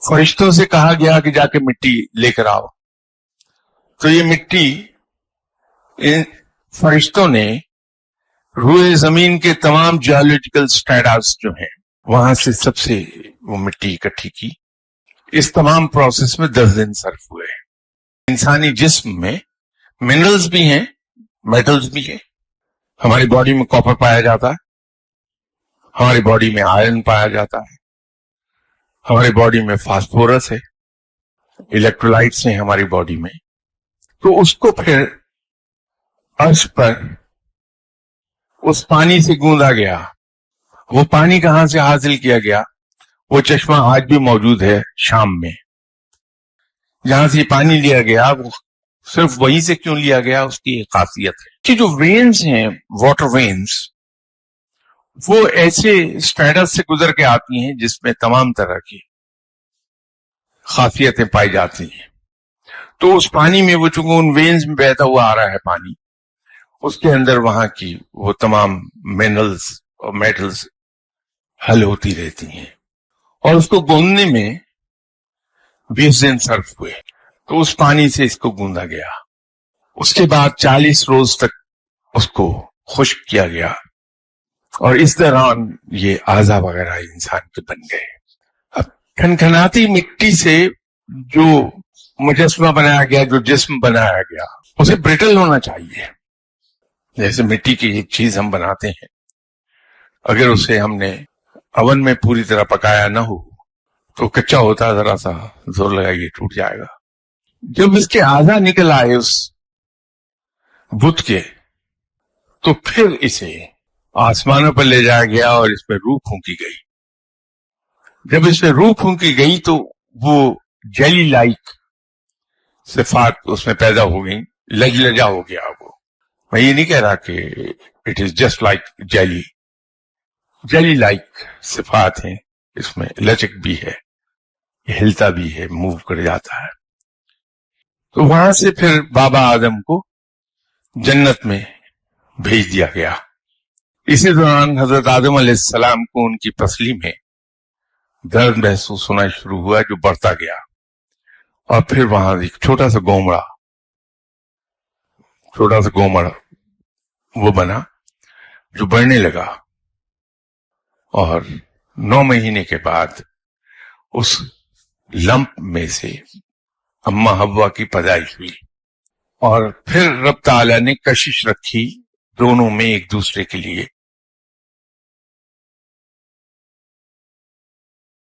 فرشتوں سے کہا گیا کہ جا کے مٹی لے کر آؤ. تو یہ مٹی ان فرشتوں نے روئے زمین کے تمام جیولوجیکل اسٹیٹس جو ہیں وہاں سے سب سے وہ مٹی اکٹھی کی. اس تمام پروسیس میں 10 دن صرف ہوئے. انسانی جسم میں منرلز بھی ہیں، میٹلز بھی ہیں. ہماری باڈی میں کاپر پایا جاتا ہے، ہماری باڈی میں آئرن پایا جاتا ہے، ہماری باڈی میں فاسفورس ہے، الیکٹرولائٹس ہیں ہماری باڈی میں. تو اس کو پھر عرش پر اس پانی سے گوندا گیا. وہ پانی کہاں سے حاصل کیا گیا؟ وہ چشمہ آج بھی موجود ہے شام میں. جہاں سے یہ پانی لیا گیا وہ صرف وہیں سے کیوں لیا گیا، اس کی ایک خاصیت ہے کہ جو وینز ہیں، واٹر وینز، وہ ایسے اسٹیٹس سے گزر کے آتی ہیں جس میں تمام طرح کی خاصیتیں پائی جاتی ہیں. تو اس پانی میں وہ چونکہ ان وینز میں بہتا ہوا آ رہا ہے پانی، اس کے اندر وہاں کی وہ تمام منرلز اور میٹلز حل ہوتی رہتی ہیں. اور اس کو گوندنے میں 20 دن صرف ہوئے. تو اس پانی سے اس کو گوندا گیا. اس کے بعد 40 روز تک اس کو خشک کیا گیا، اور اس دوران یہ اعضا وغیرہ انسان کے بن گئے. اب کھنکھناتی مٹی سے جو مجسمہ بنایا گیا، جو جسم بنایا گیا، اسے برٹل ہونا چاہیے. جیسے مٹی کی ایک چیز ہم بناتے ہیں، اگر اسے ہم نے اوون میں پوری طرح پکایا نہ ہو تو کچا ہوتا، ذرا سا زور لگائیے ٹوٹ جائے گا. جب اس کے اعضا نکل آئے اس بت کے، تو پھر اسے آسمانوں پر لے جایا گیا اور اس میں روح پھونکی گئی. جب اس میں روح پھونکی گئی تو وہ جیلی لائک صفات اس میں پیدا ہو گئی، لجلجا ہو گیا. وہ میں یہ نہیں کہہ رہا کہ it is just like jelly like صفات ہیں اس میں، لچک بھی ہے، ہلتا بھی ہے، موو کر جاتا ہے. تو وہاں سے پھر بابا آدم کو جنت میں بھیج دیا گیا. اسی دوران حضرت آدم علیہ السلام کو ان کی پسلی میں درد محسوس ہونا شروع ہوا جو بڑھتا گیا، اور پھر وہاں ایک چھوٹا سا گومڑ وہ بنا جو بڑھنے لگا، اور 9 مہینے کے بعد اس لمپ میں سے اماں حوا کی پیدائش ہوئی. اور پھر رب تعالیٰ نے کشش رکھی دونوں میں ایک دوسرے کے لیے